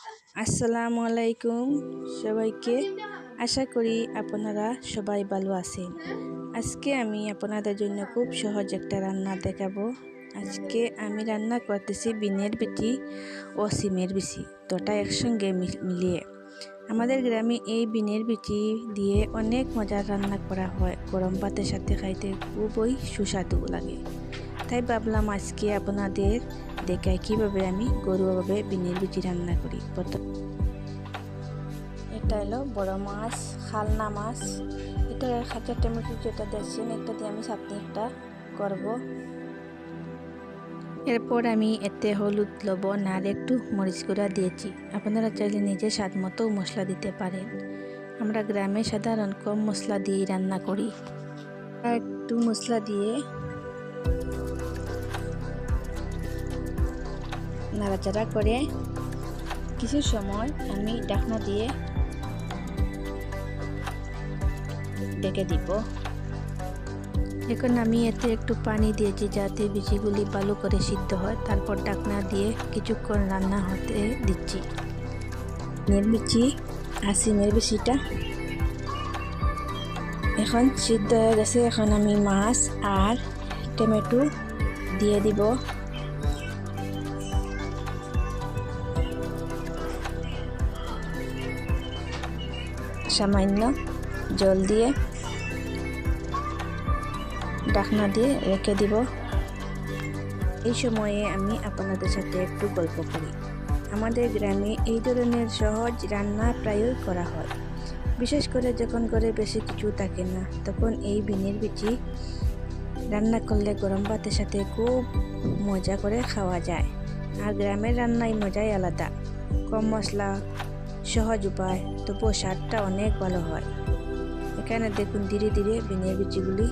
আসসালামু আলাইকুম সবাইকে। আশা করি আপনারা সবাই ভালো আছেন। আজকে আমি আপনাদের জন্য খুব সহজ একটা রান্না দেখাবো। আজকে আমি রান্না করতেছি বিনের বিচি ও সিমের বিচি, দুটা একসঙ্গে মিলিয়ে। আমাদের গ্রামে এই বিনের বিচি দিয়ে অনেক মজার রান্না করা হয়, গরম ভাতের সাথে খাইতে খুবই সুস্বাদু লাগে। তাই ভাবলাম আজকে আপনাদের দেখাই কিভাবে আমি ঘরোয়াভাবে বিনের বিচি রান্না করি। এটা হলো বড় মাছ, খালনা মাছ। এটা কাঁচা টমেটো যেটা দেখছেন, এটা দিয়ে আমি চাটনি একটা করব। এরপর আমি এতে হলুদ, লবণ আর একটু মরিচ গুঁড়া দিয়েছি। আপনারা চাইলে নিজে স্বাদ মতো মশলা দিতে পারেন। আমরা গ্রামে সাধারণ কম মশলা দিয়ে রান্না করি। একটু মশলা দিয়ে নাড়াচাড়া করে কিছু সময় আমি ঢাকনা দিয়ে ঢেকে দিব। এখন আমি এতে একটু পানি দিয়েছি যাতে বিচিগুলি ভালো করে সিদ্ধ হয়। তারপর ঢাকনা দিয়ে কিছুক্ষণ রান্না হতে দিচ্ছি। বিনের বিচি আর সিমের বিচিটা এখন সিদ্ধ হয়ে গেছে। এখন আমি মাছ আর টমেটো দিয়ে দিব। সামান্য জল দিয়ে ঢাকনা দিয়ে রেখে দিব। এই সময়ে আমি আপনাদের সাথে একটু গল্প করি। আমাদের গ্রামে এই ধরনের সহজ রান্না প্রায়ই করা হয়, বিশেষ করে যখন ঘরে বেশি কিছু থাকে না, তখন এই বিনের বিচি রান্না করলে গরম ভাতের সাথে খুব মজা করে খাওয়া যায়। আর গ্রামের রান্নায় মজাই আলাদা, কম মশলা, সহজ উপায়, তবুও স্বাদটা অনেক ভালো হয়। এখানে দেখুন ধীরে ধীরে বিনের বিচিগুলি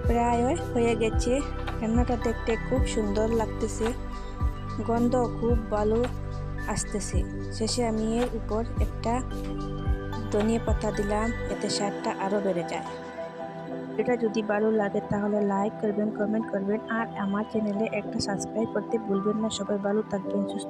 প্রায় হয়ে গেছে। রান্নাটা দেখতে খুব সুন্দর লাগতেছে, গন্ধ খুব ভালো আসতেছে। শেষে আমি এর উপর একটা ধনিয়া পাতা দিলাম, এতে স্বাদটা আরও বেড়ে যায়। এটা যদি ভালো লাগে তাহলে লাইক করবেন, কমেন্ট করবেন আর আমার চ্যানেলে একটা সাবস্ক্রাইব করতে ভুলবেন না। সবাই ভালো থাকবেন, সুস্থ